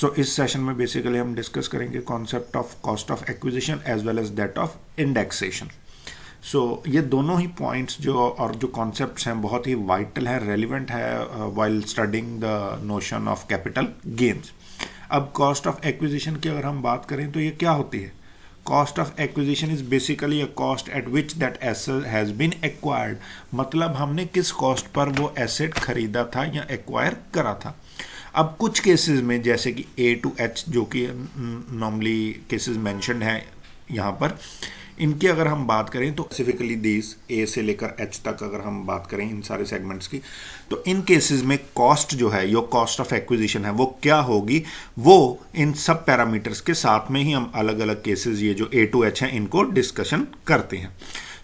सो इस सेशन में बेसिकली हम डिस्कस करेंगे concept of cost of acquisition as well as that of indexation. So ये दोनों ही पॉइंट्स जो कॉन्सेप्ट्स हैं बहुत ही वाइटल है, रेलिवेंट है while studying the notion of capital gains. अब कॉस्ट ऑफ एक्विजिशन की अगर हम बात करें तो ये क्या होती है? Cost of acquisition is basically a cost at which that asset has been acquired, मतलब हमने किस कॉस्ट पर वो एसेट खरीदा था या एक्वायर करा था। अब कुछ केसेस में जैसे कि A to H जो कि नॉर्मली केसेस मेंशन्ड हैं यहाँ पर, इनकी अगर हम बात करें तो स्पेसिफिकली दीज A से लेकर H तक अगर हम बात करें इन सारे सेगमेंट्स की, तो इन केसेस में कॉस्ट जो है यो कॉस्ट ऑफ एक्विजिशन है वो क्या होगी, वो इन सब पैरामीटर्स के साथ में ही हम अलग अलग केसेस ये जो A to H हैं इनको डिस्कशन करते हैं।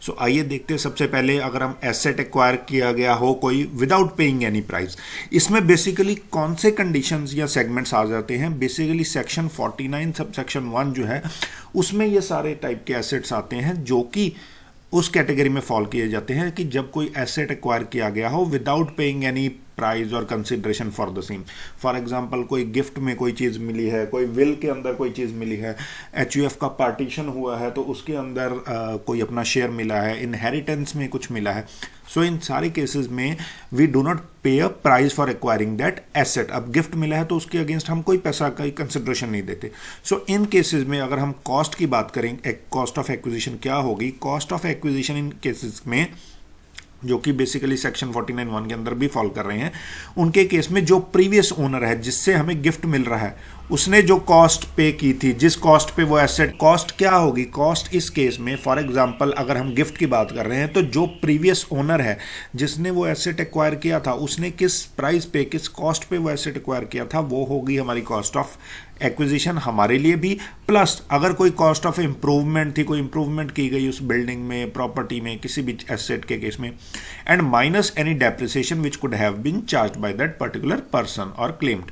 सो आइए देखते हैं। सबसे पहले अगर हम एसेट एक्वायर किया गया हो कोई विदाउट पेइंग एनी प्राइस, इसमें बेसिकली कौन से कंडीशंस या सेगमेंट्स आ जाते हैं? बेसिकली सेक्शन 49 सब सेक्शन 1 जो है उसमें ये सारे टाइप के एसेट्स आते हैं जो कि उस कैटेगरी में फॉल किए जाते हैं कि जब कोई एसेट एक्वायर किया गया हो विदाउट पेइंग एनी प्राइस और consideration for the same. For example कोई गिफ्ट में कोई चीज़ मिली है, कोई विल के अंदर कोई चीज़ मिली है, HUF का पार्टीशन हुआ है तो उसके अंदर कोई अपना शेयर मिला है, इनहेरिटेंस में कुछ मिला है। सो इन सारे केसेस में वी डू नॉट पे a price for acquiring that asset. अब गिफ्ट मिला है तो उसके अगेंस्ट हम कोई पैसा का कंसिडरेशन नहीं देते। सो इन केसेस में अगर हम कॉस्ट की बात करें, कॉस्ट ऑफ एक्विजिशन क्या होगी? Cost of acquisition in cases में जो कि बेसिकली सेक्शन 49(1) के अंदर भी फॉल कर रहे हैं, उनके केस में जो प्रीवियस ओनर है जिससे हमें गिफ्ट मिल रहा है उसने जो कॉस्ट पे की थी, जिस कॉस्ट पे वो एसेट, कॉस्ट क्या होगी? कॉस्ट इस केस में फॉर एग्जांपल अगर हम गिफ्ट की बात कर रहे हैं तो जो प्रीवियस ओनर है जिसने वो एसेट एक्वायर किया था उसने किस प्राइस पे, किस कॉस्ट पे वो एसेट एक्वायर किया था, वो होगी हमारी कॉस्ट ऑफ एक्विजिशन हमारे लिए भी। प्लस अगर कोई कॉस्ट ऑफ इम्प्रूवमेंट थी, कोई इम्प्रूवमेंट की गई उस बिल्डिंग में, प्रॉपर्टी में, किसी भी एसेट के केस में, and minus any depreciation which could have been charged by that particular person और क्लेम्ड।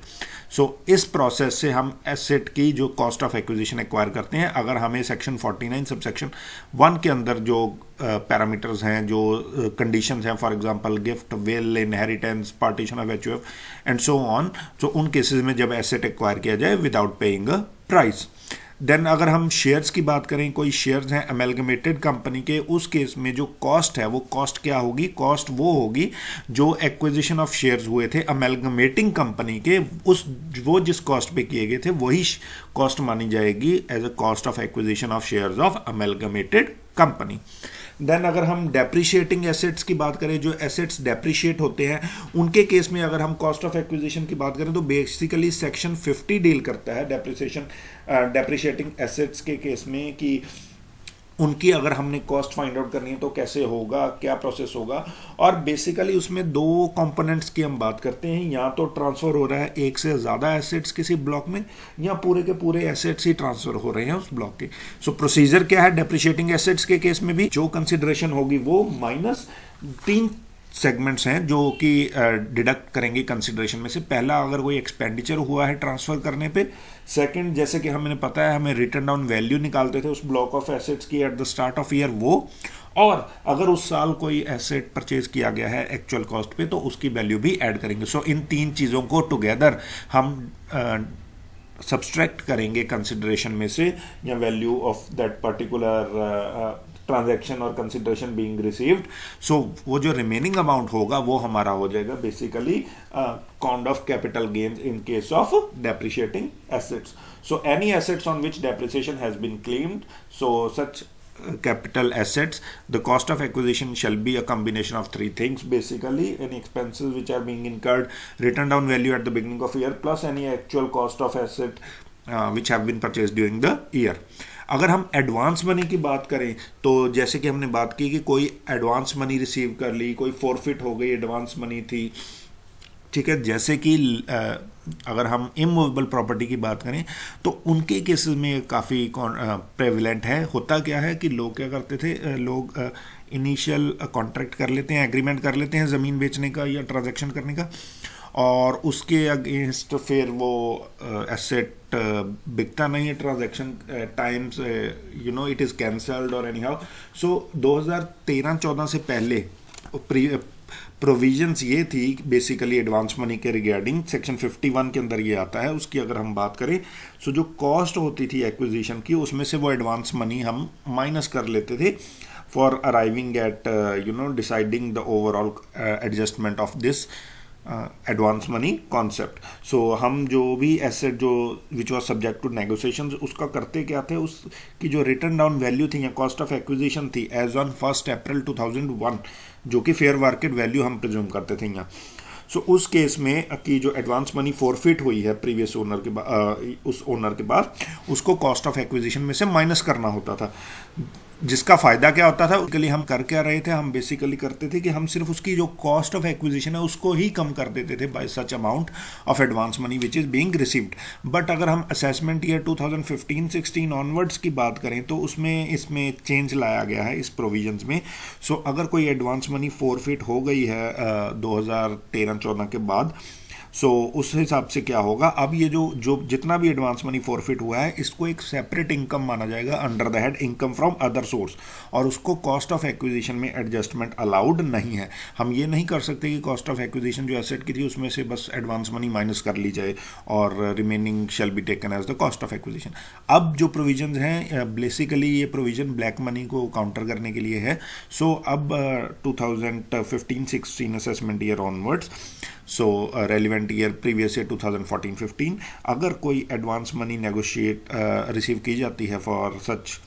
सो इस प्रोसेस से हम एसेट की जो कॉस्ट ऑफ एक्विजिशन एक्वायर करते हैं। अगर हमें सेक्शन 49 सब सेक्शन 1 के अंदर जो पैरामीटर्स हैं, जो कंडीशंस हैं, for example gift, will, inheritance, partition of HUF and so on, so उन केसेस में जब एसेट एक्वायर किया जाए without paying a price. Then अगर हम शेयर्स की बात करें, कोई शेयर्स हैं अमेलगमेटेड कंपनी के, उस केस में जो कॉस्ट है वो कॉस्ट क्या होगी? कॉस्ट वो होगी जो एक्विजिशन ऑफ शेयर्स हुए थे अमेलगमेटिंग कंपनी के, वो जिस कॉस्ट पे किए गए थे वही कॉस्ट मानी जाएगी as a cost of acquisition of shares of amalgamated company. Then अगर हम डेप्रिशिएटिंग एसेट्स की बात करें, जो एसेट्स डेप्रिशिएट होते हैं उनके केस में अगर हम कॉस्ट ऑफ एक्विजिशन की बात करें तो बेसिकली सेक्शन 50 डील करता है डेप्रिशिएटिंग एसेट्स के केस में कि उनकी अगर हमने कॉस्ट फाइंड आउट करनी है तो कैसे होगा, क्या प्रोसेस होगा। और बेसिकली उसमें दो कंपोनेंट्स की हम बात करते हैं, या तो ट्रांसफ़र हो रहा है एक से ज़्यादा एसेट्स किसी ब्लॉक में, या पूरे के पूरे एसेट्स ही ट्रांसफ़र हो रहे हैं उस ब्लॉक के। सो प्रोसीजर क्या है डेप्रिशिएटिंग एसेट्स के केस में भी? जो कंसिडरेशन होगी वो माइनस 3 सेगमेंट्स हैं जो कि डिडक्ट करेंगे कंसिडरेशन में से। पहला, अगर कोई एक्सपेंडिचर हुआ है ट्रांसफ़र करने पे। सेकंड, जैसे कि हमें पता है हमें रिटर्न डाउन वैल्यू निकालते थे उस ब्लॉक ऑफ एसेट्स की at the start of year, वो, और अगर उस साल कोई एसेट परचेज किया गया है एक्चुअल कॉस्ट पे तो उसकी वैल्यू भी ऐड करेंगे। सो इन 3 चीज़ों को टुगेदर हम सब्सट्रैक्ट करेंगे कंसिडरेशन में से, या value of that particular transaction और कंसिडरेशन बीइंग रिसीव्ड। सो वो जो रिमेनिंग अमाउंट होगा वो हमारा हो जाएगा basically count of capital gains in case of depreciating assets. So any assets on which depreciation has been claimed, so such capital assets, the cost of acquisition shall be a combination of 3 things basically: any expenses which are being incurred, written down value at the beginning of year, plus any actual cost of asset which have been purchased during the year. अगर हम advance money की बात करें तो जैसे कि हमने बात की कि कोई एडवांस मनी रिसीव कर ली, कोई फॉरफिट हो गई, एडवांस मनी थी, ठीक है। जैसे कि अगर हम इमूवेबल प्रॉपर्टी की बात करें तो उनके केसेस में काफ़ी प्रेवलेंट है। होता क्या है कि लोग क्या करते थे, लोग इनिशियल कॉन्ट्रैक्ट कर लेते हैं, एग्रीमेंट कर लेते हैं ज़मीन बेचने का या ट्रांजैक्शन करने का, और उसके अगेंस्ट फिर वो एसेट बिकता नहीं है transaction times, it is cancelled और एनी हाउ। सो 2013-14 से पहले प्रोविजंस ये थी बेसिकली एडवांस मनी के रिगार्डिंग, सेक्शन 51 के अंदर ये आता है। उसकी अगर हम बात करें सो जो कॉस्ट होती थी एक्विजिशन की, उसमें से वो एडवांस मनी हम माइनस कर लेते थे for arriving at deciding the overall adjustment of this advance money concept. So हम जो भी एसेट जो which was subject to negotiations, उसका करते क्या थे, उसकी जो रिटर्न डाउन वैल्यू थी या कॉस्ट ऑफ एक्विजिशन थी एज ऑन 1 अप्रैल 2001, जो कि फेयर मार्केट वैल्यू हम प्रिज्यूम करते थे यहाँ। सो उस केस में कि जो एडवांस मनी फॉरफिट हुई है प्रीवियस ओनर के बाद, उस ओनर के बाद, उसको कॉस्ट ऑफ एक्विजिशन में से माइनस करना होता था। जिसका फ़ायदा क्या होता था, उसके लिए हम कर क्या रहे थे, हम बेसिकली करते थे कि हम सिर्फ उसकी जो कॉस्ट ऑफ एक्विजिशन है उसको ही कम कर देते थे bye such amount of advance money which is being received. But अगर हम असेसमेंट ईयर 2015-16 ऑनवर्ड्स की बात करें तो उसमें इसमें चेंज लाया गया है इस प्रोविजंस में। सो अगर कोई एडवांस मनी फॉरफिट हो गई है 2013-14 के बाद, सो उस हिसाब से क्या होगा, अब ये जो जितना भी एडवांस मनी फॉरफिट हुआ है इसको एक सेपरेट इनकम माना जाएगा under the head income from other source, और उसको कॉस्ट ऑफ एक्विजिशन में एडजस्टमेंट अलाउड नहीं है। हम ये नहीं कर सकते कि कॉस्ट ऑफ एक्विजिशन जो एसेट की थी उसमें से बस एडवांस मनी माइनस कर ली जाए और remaining shall be taken as the cost of acquisition. अब जो प्रोविजन हैं बेसिकली ये प्रोविजन ब्लैक मनी को काउंटर करने के लिए है। सो अब 2015-16 assessment year onwards, so relevant year previous year 2014-15, अगर कोई एडवांस मनी नेगोशिएट रिसीव की जाती है for such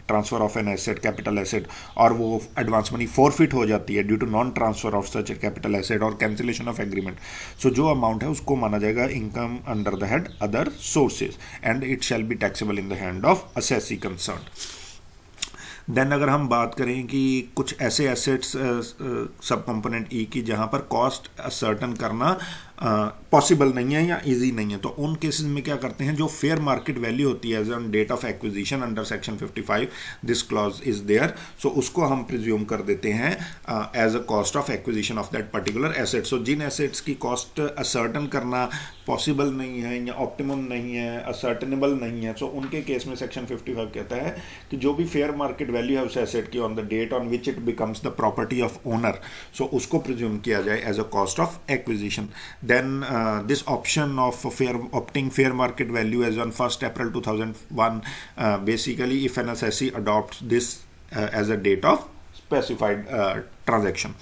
transfer of an asset, capital asset, और वो एडवांस मनी फॉरफिट हो जाती है due to non transfer of such capital asset और कैंसिलेशन ऑफ एग्रीमेंट, सो जो अमाउंट है उसको माना जाएगा income under the head other sources and it shall be taxable in the hand of assessee concerned. Then अगर हम बात करें कि कुछ ऐसे एसेट्स सब कंपोनेंट ई की जहां पर कॉस्ट सर्टन करना पॉसिबल नहीं है या इजी नहीं है, तो उन केसेस में क्या करते हैं, जो फेयर मार्केट वैल्यू होती है as on date of acquisition under section 55 this clause is there, so उसको हम प्रिज्यूम कर देते हैं as a cost of acquisition of that particular asset. So जिन एसेट्स की कॉस्ट असर्टन करना पॉसिबल नहीं है या ऑप्टिमम नहीं है, असर्टनेबल नहीं है, सो उनके केस में सेक्शन 55 कहता है कि जो भी फेयर मार्केट वैल्यू है उस एसेट की on the date on which it becomes the property of owner, so उसको प्रिज्यूम किया जाए as a cost of acquisition. Then this option of opting fair market value as on 1st April 2001, basically if an assessee adopts this as a date of specified transaction,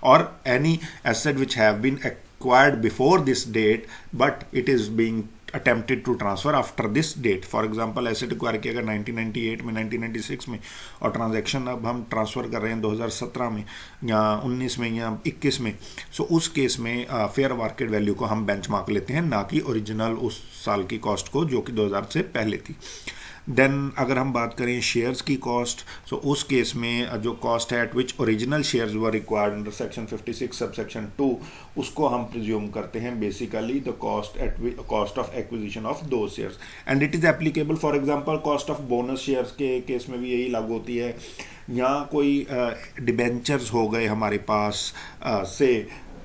or any asset which have been acquired before this date but it is being attempted to transfer after this date, for example asset acquire किया गया 1998 में, 1996 में, और transaction अब हम transfer कर रहे हैं 2017 में या 19 में या 21 में, सो उस केस में फेयर मार्केट वैल्यू को हम बेंचमार्क लेते हैं, ना कि ओरिजिनल उस साल की कॉस्ट को जो कि 2000 से पहले थी। देन अगर हम बात करें शेयर्स की कॉस्ट, सो उस केस में जो कॉस्ट है at which original shares were required under section 56 sub section 2, उसको हम प्रिज्यूम करते हैं basically the cost of acquisition of दो shares, and it is applicable for example cost of bonus shares के केस में भी यही लागू होती है, या कोई डिबेंचर्स हो गए हमारे पास से,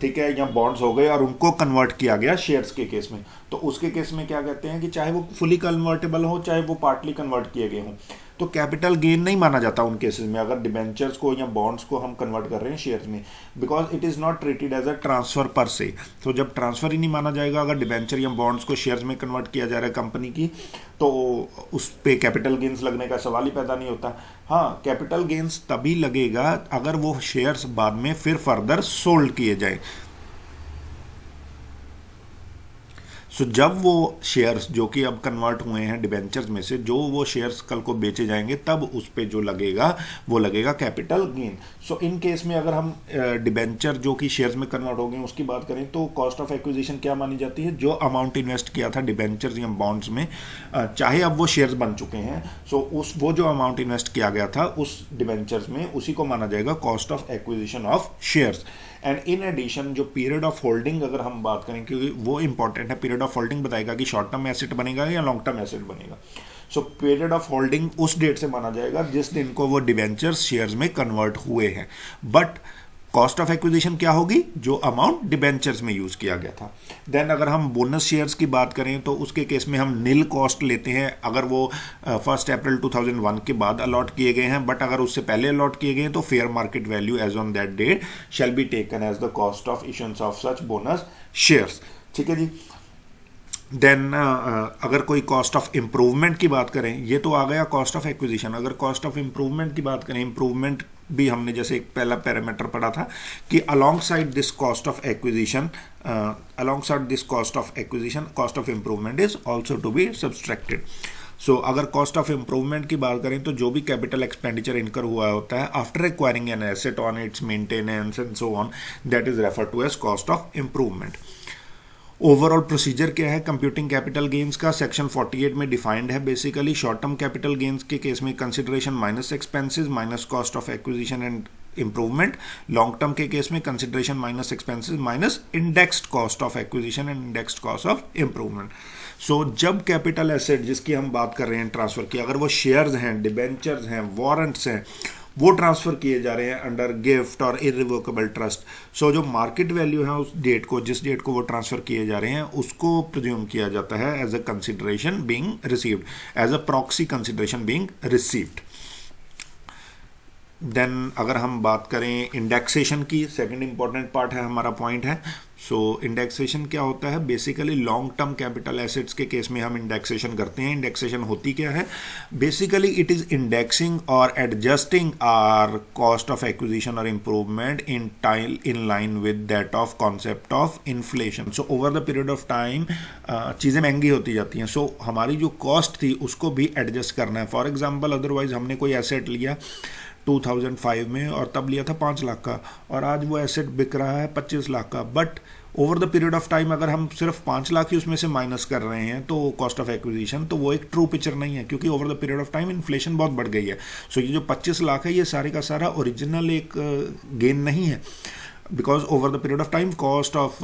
ठीक है, या बॉन्ड्स हो गए और उनको कन्वर्ट किया गया शेयर्स के केस में, तो उसके केस में क्या कहते हैं कि चाहे वो फुली कन्वर्टेबल हो चाहे वो पार्टली कन्वर्ट किए गए हों, तो कैपिटल गेन नहीं माना जाता उन केसेस में अगर डिबेंचर्स को या बॉन्ड्स को हम कन्वर्ट कर रहे हैं शेयर्स में, because it is not treated as a transfer per se. तो जब ट्रांसफर ही नहीं माना जाएगा, अगर डिबेंचर या बॉन्ड्स को शेयर्स में कन्वर्ट किया जा रहा है कंपनी की, तो उस पे कैपिटल गेन्स लगने का सवाल ही पैदा नहीं होता। हाँ, कैपिटल गेन्स तभी लगेगा अगर वो शेयर्स बाद में फिर फर्दर सोल्ड किए जाए। सो जब वो शेयर्स जो कि अब कन्वर्ट हुए हैं डिबेंचर्स में से, जो वो शेयर्स कल को बेचे जाएंगे तब उस पे जो लगेगा वो लगेगा capital gain. So in case में अगर हम डिबेंचर जो कि शेयर्स में कन्वर्ट हो गए उसकी बात करें तो कॉस्ट ऑफ एक्विजिशन क्या मानी जाती है, जो अमाउंट इन्वेस्ट किया था डिबेंचर्स या बॉन्ड्स में, चाहे अब वो शेयर्स बन चुके हैं, सो वो जो अमाउंट इन्वेस्ट किया गया था उस डिबेंचर्स में, उसी को माना जाएगा cost of acquisition of shares. And in addition जो पीरियड ऑफ होल्डिंग अगर हम बात करें, क्योंकि वो इंपॉर्टेंट है, पीरियड ऑफ होल्डिंग बताएगा कि शॉर्ट टर्म एसेट बनेगा या लॉन्ग टर्म एसेट बनेगा। सो पीरियड ऑफ होल्डिंग उस डेट से माना जाएगा जिस दिन को वो डिबेंचर्स शेयर्स में कन्वर्ट हुए हैं। बट कॉस्ट ऑफ एक्विजिशन क्या होगी, जो अमाउंट डिबेंचर्स में यूज किया गया था। देन अगर हम बोनस शेयर्स की बात करें तो उसके केस में हम नील कॉस्ट लेते हैं अगर वो 1 अप्रैल 2001 के बाद अलॉट किए गए हैं, बट अगर उससे पहले अलॉट किए गए हैं तो fair market value as on that date shall be taken as the cost of issuance of such bonus shares. ठीक है जी। देन अगर कोई कॉस्ट ऑफ इम्प्रूवमेंट की बात करें, ये तो आ गया कॉस्ट ऑफ एक्विजिशन। अगर कॉस्ट ऑफ इम्प्रूवमेंट की बात करें, इम्प्रूवमेंट भी हमने जैसे एक पहला पैरामीटर पढ़ा था कि alongside this cost of acquisition cost of improvement is also to be subtracted. So अगर कॉस्ट ऑफ इम्प्रूवमेंट की बात करें तो जो भी कैपिटल एक्सपेंडिचर इनकर हुआ होता है after acquiring an asset on its maintenance and so on, that is refer to as cost of improvement. Overall procedure क्या है कंप्यूटिंग कैपिटल गेन्स का, सेक्शन 48 में डिफाइंड है। Basically short term capital gains के केस में consideration minus expenses minus cost of acquisition and improvement, long term के case में consideration minus expenses minus indexed cost of acquisition and indexed cost of improvement. सो जब capital asset जिसकी हम बात कर रहे हैं ट्रांसफर की, अगर वो शेयर्स हैं, डिबेंचर्स हैं, वारंट्स हैं, वो ट्रांसफर किए जा रहे हैं अंडर गिफ्ट और इरिवोकेबल ट्रस्ट, सो जो मार्केट वैल्यू है उस डेट को, जिस डेट को वो ट्रांसफर किए जा रहे हैं, उसको प्रिज्यूम किया जाता है as a consideration being received, as a proxy consideration being received. Then अगर हम बात करें इंडेक्सेशन की, सेकंड इंपॉर्टेंट पार्ट है हमारा पॉइंट है। सो इंडेक्सेशन क्या होता है, basically long term capital assets के केस में हम इंडेक्सेशन करते हैं। इंडेक्सेशन होती क्या है, बेसिकली इट इज इंडेक्सिंग और adjusting our cost of acquisition और improvement in line with that of concept of inflation. So over the period of time चीज़ें महंगी होती जाती हैं, सो हमारी जो कॉस्ट थी उसको भी एडजस्ट करना है। फॉर एग्जाम्पल अदरवाइज हमने कोई एसेट लिया 2005 में और तब लिया था 5 लाख का, और आज वो एसेट बिक रहा है 25 लाख का, but over the period of time अगर हम सिर्फ 5 लाख ही उसमें से माइनस कर रहे हैं तो कॉस्ट ऑफ एक्विजिशन, तो वो एक ट्रू पिक्चर नहीं है, क्योंकि over the period of time inflation बहुत बढ़ गई है। सो ये जो 25 लाख है ये सारे का सारा ओरिजिनल एक गेन नहीं है, because over the period of time cost of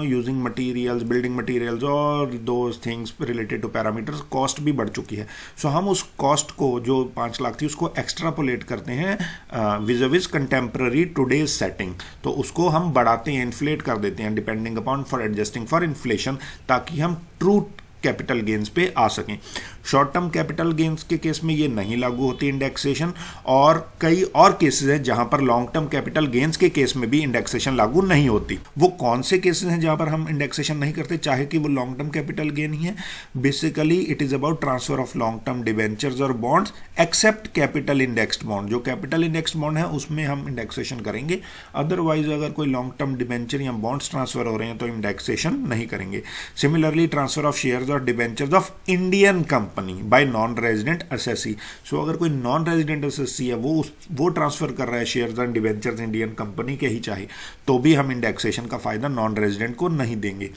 using materials, building materials और those things related to parameters cost भी बढ़ चुकी है। सो हम उस कॉस्ट को जो 5 लाख थी उसको एक्स्ट्रापोलेट करते हैं विज़ कंटेम्प्रेरी टुडेज सेटिंग, तो उसको हम बढ़ाते हैं, इन्फ्लेट कर देते हैं depending upon for adjusting for inflation, ताकि हम ट्रू कैपिटल गेन्स पे आ सकें। शॉर्ट टर्म कैपिटल गेन्स के केस में ये नहीं लागू होती इंडेक्सेशन, और कई और केसेस हैं जहां पर लॉन्ग टर्म कैपिटल गेन्स के केस में भी इंडेक्सेशन लागू नहीं होती। वो कौन से केसेस हैं जहां पर हम इंडेक्सेशन नहीं करते, चाहे कि वो लॉन्ग टर्म कैपिटल गेन ही है? Basically it is about transfer of long term debentures और bonds except capital indexed bond. जो कैपिटल इंडेक्स्ड बॉन्ड है उसमें हम इंडेक्सेशन करेंगे, अदरवाइज अगर कोई लॉन्ग टर्म डिबेंचर या बॉन्ड्स ट्रांसफर हो रहे हैं तो इंडेक्सेशन नहीं करेंगे। सिमिलरली ट्रांसफर ऑफ शेयर्स और debentures of Indian company by non resident assessee. So अगर कोई नॉन रेजिडेंट एसएससी है वो ट्रांसफर कर रहा है shares and debentures Indian company के ही चाहे, तो भी हम इंडेक्सेशन का फायदा नॉन रेजिडेंट को नहीं देंगे।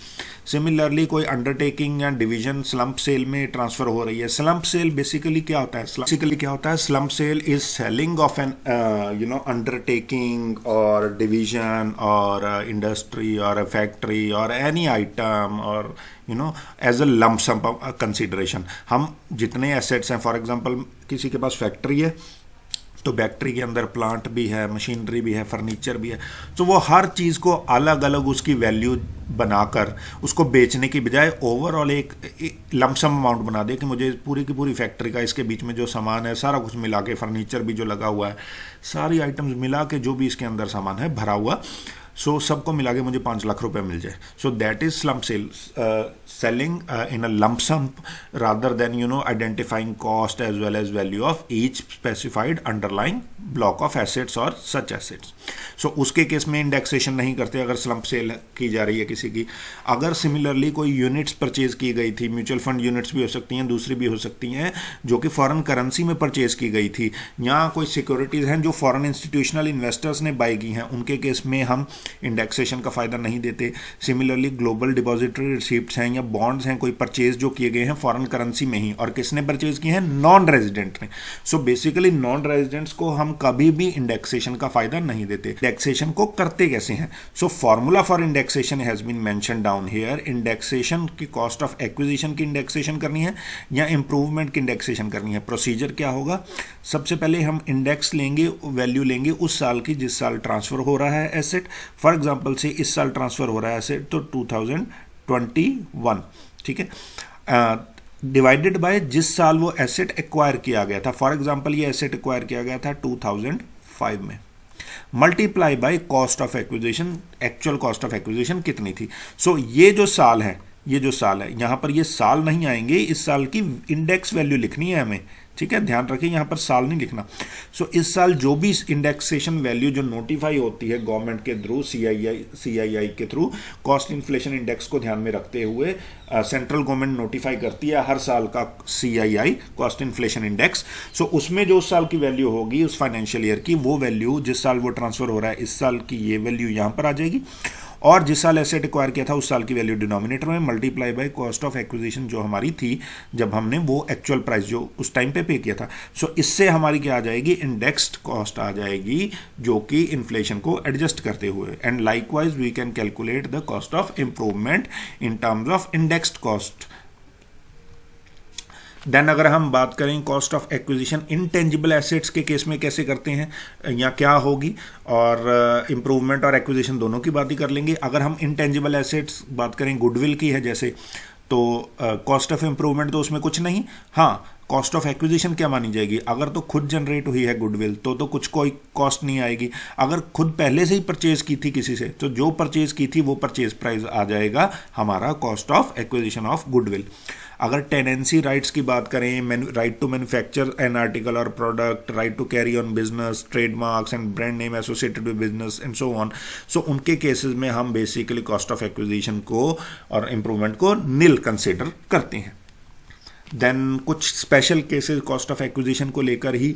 सिमिलरली कोई अंडरटेकिंग या डिवीजन स्लम्प सेल में ट्रांसफर हो रही है। स्लम्प सेल बेसिकली क्या होता है? Slump sale is selling of an undertaking और डिवीजन और इंडस्ट्री और फैक्ट्री और एनी आइटम और as a lump sum consideration. हम जितने एसेट्स हैं, फॉर एग्जांपल किसी के पास फैक्ट्री है तो फैक्ट्री के अंदर प्लांट भी है, मशीनरी भी है, फर्नीचर भी है, तो वो हर चीज़ को अलग अलग उसकी वैल्यू बनाकर उसको बेचने की बजाय ओवरऑल एक लमसम अमाउंट बना दे कि मुझे पूरी की पूरी फैक्ट्री का, इसके बीच में जो सामान है सारा कुछ मिला के, फर्नीचर भी जो लगा हुआ है, सारी आइटम्स मिला के जो भी इसके अंदर सामान है भरा हुआ, सो सबको मिला के मुझे 5 लाख रुपए मिल जाए। So that is slump sale, selling in a lump sum rather than identifying cost as well as value of each specified underlying block of assets और सच एसेट्स। सो उसके केस में इंडेक्सेशन नहीं करते अगर स्लम्प सेल की जा रही है किसी की। अगर सिमिलरली कोई यूनिट्स परचेज की गई थी, म्यूचुअल फंड यूनिट्स भी हो सकती हैं, दूसरी भी हो सकती हैं जो कि फॉरेन करेंसी में परचेज की गई थी, या कोई सिक्योरिटीज़ हैं जो फॉरेन इंस्टीट्यूशनल इन्वेस्टर्स ने बाई की हैं, उनके केस में हम इंडेक्सेशन का फ़ायदा नहीं देते। सिमिलरली ग्लोबल डिपॉजिटरी रिसिप्ट्स हैं या बॉन्ड्स हैं, कोई परचेज जो किए गए हैं फॉरेन करेंसी में ही, और किसने परचेज किए हैं, नॉन रेजिडेंट ने। सो बेसिकली नॉन रेजिडेंट्स को हम कभी भी इंडेक्सेशन का फ़ायदा नहीं देते। इंडेक्सेशन को करते कैसे हैं? So formula for indexation has been mention down here. Indexation की कॉस्ट ऑफ एक्विजिशन की इंडेक्सेशन करनी है या इंप्रूवमेंट की इंडेक्सेशन करनी है। प्रोसीजर क्या होगा? सबसे पहले हम इंडेक्स लेंगे, वैल्यू लेंगे उस साल की जिस साल ट्रांसफ़र हो रहा है एसेट। फॉर एग्जांपल से इस साल ट्रांसफ़र हो रहा है एसेट तो 2021, ठीक है, डिवाइडेड बाय जिस साल वो एसेट एक्वायर किया गया था। फॉर एग्जांपल ये एसेट एक्वायर किया गया था 2005 में, multiply by cost of acquisition, actual cost of acquisition कितनी थी। सो ये जो साल है, यहाँ पर ये साल नहीं आएंगे, इस साल की इंडेक्स वैल्यू लिखनी है हमें, ठीक है, ध्यान रखें यहाँ पर साल नहीं लिखना। सो इस साल जो भी इंडेक्सेशन वैल्यू जो नोटिफाई होती है गवर्नमेंट के थ्रू, CII के थ्रू, कॉस्ट इन्फ्लेशन इंडेक्स को ध्यान में रखते हुए सेंट्रल गवर्नमेंट नोटिफाई करती है हर साल का CII कॉस्ट इन्फ्लेशन इंडेक्स। सो उसमें जो उस साल की वैल्यू होगी उस फाइनेंशियल ईयर की, वो वैल्यू जिस साल वो ट्रांसफर हो रहा है इस साल की ये वैल्यू यहाँ पर आ जाएगी, और जिस साल एसेट एक्वायर किया था उस साल की वैल्यू डिनोमिनेटर में, multiply by cost of acquisition जो हमारी थी जब हमने वो एक्चुअल प्राइस जो उस टाइम पे किया था। सो इससे हमारी क्या आ जाएगी, इंडेक्स्ड कॉस्ट आ जाएगी जो कि इन्फ्लेशन को एडजस्ट करते हुए। And likewise we can calculate the cost of improvement in terms of indexed cost. Then अगर हम बात करें cost of acquisition intangible assets के केस में कैसे करते हैं या क्या होगी, और इम्प्रूवमेंट और एक्विजिशन दोनों की बात ही कर लेंगे। अगर हम इनटेंजिबल एसेट्स बात करें, गुडविल की है जैसे, तो कॉस्ट ऑफ इम्प्रूवमेंट तो उसमें कुछ नहीं। हाँ, कॉस्ट ऑफ एक्विजिशन क्या मानी जाएगी? अगर तो खुद जनरेट हुई है गुडविल तो कुछ कोई कॉस्ट नहीं आएगी। अगर खुद पहले से ही परचेज की थी किसी से तो जो परचेज की थी वो परचेज प्राइस आ जाएगा हमारा cost of acquisition of goodwill. अगर टेनेंसी राइट्स की बात करें, right to manufacture an article और product, right to carry on business, trademarks and brand name associated with business and so on, so उनके cases में हम बेसिकली कॉस्ट ऑफ एक्विजिशन को और इम्प्रूवमेंट को निल कंसिडर करते हैं। देन कुछ special cases cost of acquisition को लेकर ही,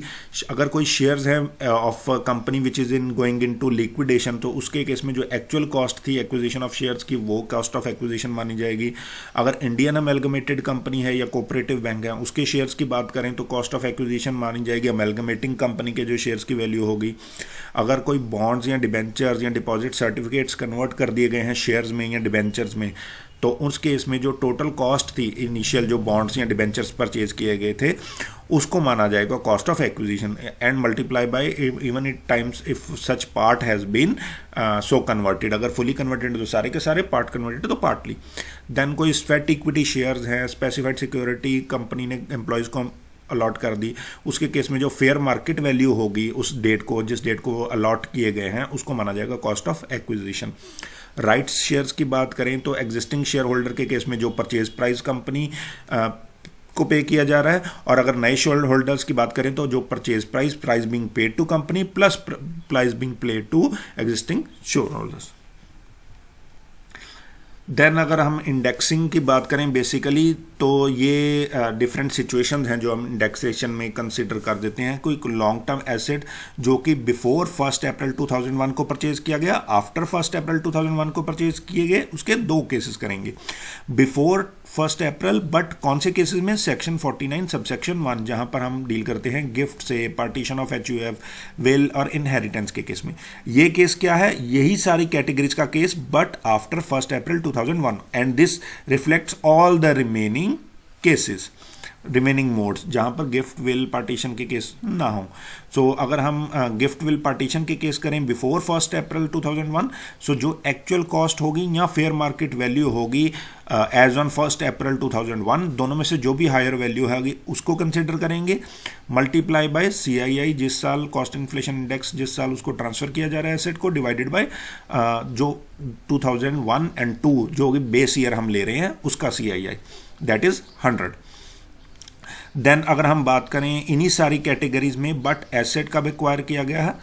अगर कोई शेयर्स हैं of company which is in going in to liquidation, तो उसके केस में जो एक्चुअल कॉस्ट थी एक्विजिशन ऑफ शेयर्स की वो कॉस्ट ऑफ एक्विजिशन मानी जाएगी। अगर इंडियन अमेलगमेटेड कंपनी है या कोऑपरेटिव बैंक है उसके शेयर्स की बात करें तो कॉस्ट ऑफ एक्विजिशन मानी जाएगी अमेलगमेटिंग कंपनी के जो शेयर्स की वैल्यू होगी। अगर कोई बॉन्ड्स या डिबेंचर्स या डिपॉजिट सर्टिफिकेट्स कन्वर्ट कर दिए गए हैं शेयर्स में या डिबेंचर्स में, तो उस केस में जो टोटल कॉस्ट थी इनिशियल जो बॉन्ड्स या डिबेंचर्स परचेज किए गए थे उसको माना जाएगा cost of acquisition and multiply by even it times if such part has been so converted. अगर फुली कन्वर्टेड तो सारे के सारे, पार्ट कन्वर्टेड तो पार्टली। देन कोई स्वेट इक्विटी शेयर्स हैं, स्पेसिफाइड सिक्योरिटी कंपनी ने एम्प्लॉयज़ को अलॉट कर दी, उसके केस में जो फेयर मार्केट वैल्यू होगी उस डेट को, जिस डेट को वो अलॉट किए गए हैं, उसको माना जाएगा cost of acquisition. Rights shares की बात करें तो एग्जिस्टिंग शेयर होल्डर के केस में जो परचेज प्राइस कंपनी को पे किया जा रहा है, और अगर नए शेयर होल्डर्स की बात करें तो जो purchase price being paid to company plus price being paid to existing share holders. Then अगर हम इंडेक्सिंग की बात करें बेसिकली तो ये डिफरेंट सिचुएशंस हैं जो हम इंडेक्सेशन में कंसीडर कर देते हैं। कोई लॉन्ग टर्म एसेट जो कि बिफोर 1 अप्रैल 2001 को परचेज किया गया, आफ्टर 1 अप्रैल 2001 को परचेज किए गए, उसके दो केसेस करेंगे। बिफोर 1 अप्रैल बट कौन से केसेस में, सेक्शन 49 सबसेक्शन 1 जहां पर हम डील करते हैं गिफ्ट से, पार्टीशन ऑफ HUF, विल और इनहेरिटेंस के केस में। ये केस क्या है, यही सारी कैटेगरीज का case but after 1 April 2001 and this reflects all the remaining cases, remaining modes जहां पर गिफ्ट विल पार्टीशन के केस ना हो। सो अगर हम गिफ्ट विल पार्टीशन के केस करें बिफोर 1 अप्रैल 2001, सो जो एक्चुअल कॉस्ट होगी या फेयर मार्केट वैल्यू होगी एज ऑन 1 अप्रैल 2001, दोनों में से जो भी हायर वैल्यू होगी उसको कंसिडर करेंगे, मल्टीप्लाई बाय CII जिस साल कॉस्ट इन्फ्लेशन इंडेक्स जिस साल उसको ट्रांसफर किया जा रहा है एसेट को, डिवाइडेड बाय जो 2001 एंड 2 जो बेस ईयर हम ले रहे हैं उसका CII, दैट इज 100। देन अगर हम बात करें इन्हीं सारी कैटेगरीज में बट एसेट कब एक्वायर किया गया है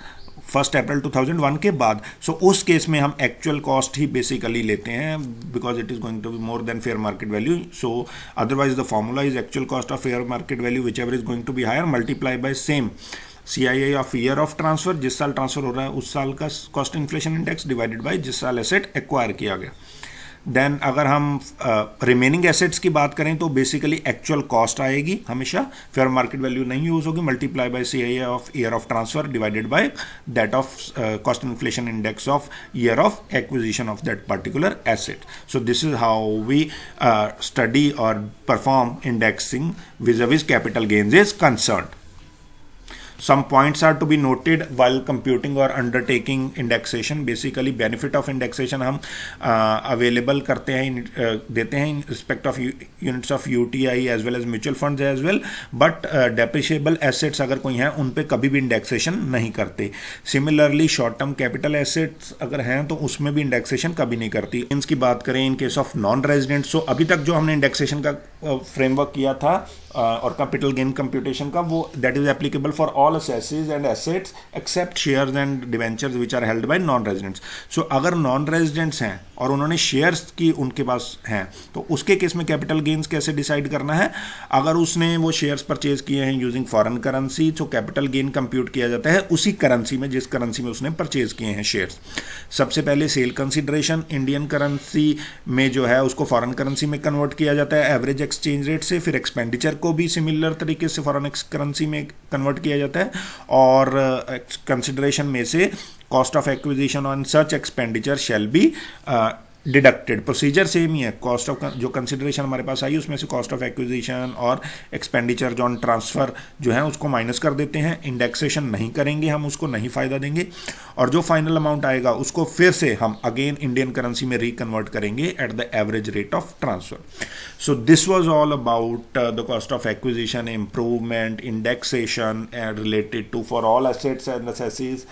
1 अप्रैल 2001 के बाद, सो उस केस में हम एक्चुअल कॉस्ट ही बेसिकली लेते हैं because it is going to be more than fair market value. So otherwise the formula is actual cost of fair market value whichever is going to be higher multiply by same CII of year of transfer, जिस साल transfer हो रहा है उस साल का cost inflation index divided by जिस साल एसेट एक्वायर किया गया। देन अगर हम रिमेनिंग एसेट्स की बात करें तो बेसिकली एक्चुअल कॉस्ट आएगी हमेशा, फेयर मार्केट वैल्यू नहीं यूज होगी, multiply by CII of year of transfer divided by that of cost inflation index of year of acquisition of that particular asset. So this is how we study और perform indexing vis-a-vis capital gains is concerned. Some points are to be noted while computing or undertaking indexation. Basically benefit of indexation हम available करते हैं, देते हैं in respect of units of UTI as well as mutual funds as well, but depreciable assets अगर कोई हैं उन पे कभी भी indexation नहीं करते। Similarly short term capital assets अगर हैं तो उसमें भी indexation कभी नहीं करती। इनकी बात करें in case of non resident, so अभी तक जो हमने indexation का framework किया था और कैपिटल गेन कंप्यूटेशन का, वो that is applicable for all assets and assets except shares and debentures which are held by non residents. So अगर नॉन रेजिडेंट्स हैं और उन्होंने शेयर्स की उनके पास हैं तो उसके केस में कैपिटल गेन्स कैसे डिसाइड करना है। अगर उसने वो शेयर्स परचेज किए हैं यूजिंग फॉरेन करेंसी तो कैपिटल गेन कंप्यूट किया जाता है उसी करेंसी में जिस करेंसी में उसने परचेज किए हैं शेयर्स। सबसे पहले सेल कंसिडरेशन इंडियन करेंसी में जो है उसको फॉरेन करेंसी में कन्वर्ट किया जाता है एवरेज एक्सचेंज रेट से, फिर एक्सपेंडिचर को भी सिमिलर तरीके से फॉरेन करेंसी में कन्वर्ट किया जाता है, और कंसिडरेशन में से cost of acquisition on such expenditure shall be deducted. Procedure same ही है, कॉस्ट ऑफ जो कंसिडरेशन हमारे पास आई उसमें से कॉस्ट ऑफ एक्विजिशन और एक्सपेंडिचर जो ऑन ट्रांसफर जो है उसको माइनस कर देते हैं, इंडेक्सेशन नहीं करेंगे, हम उसको नहीं फ़ायदा देंगे, और जो फाइनल अमाउंट आएगा उसको फिर से हम अगेन इंडियन करेंसी में रिकन्वर्ट करेंगे at the average rate of transfer. So this was all about the cost of acquisition, improvement, indexation and related to for all assets and necessities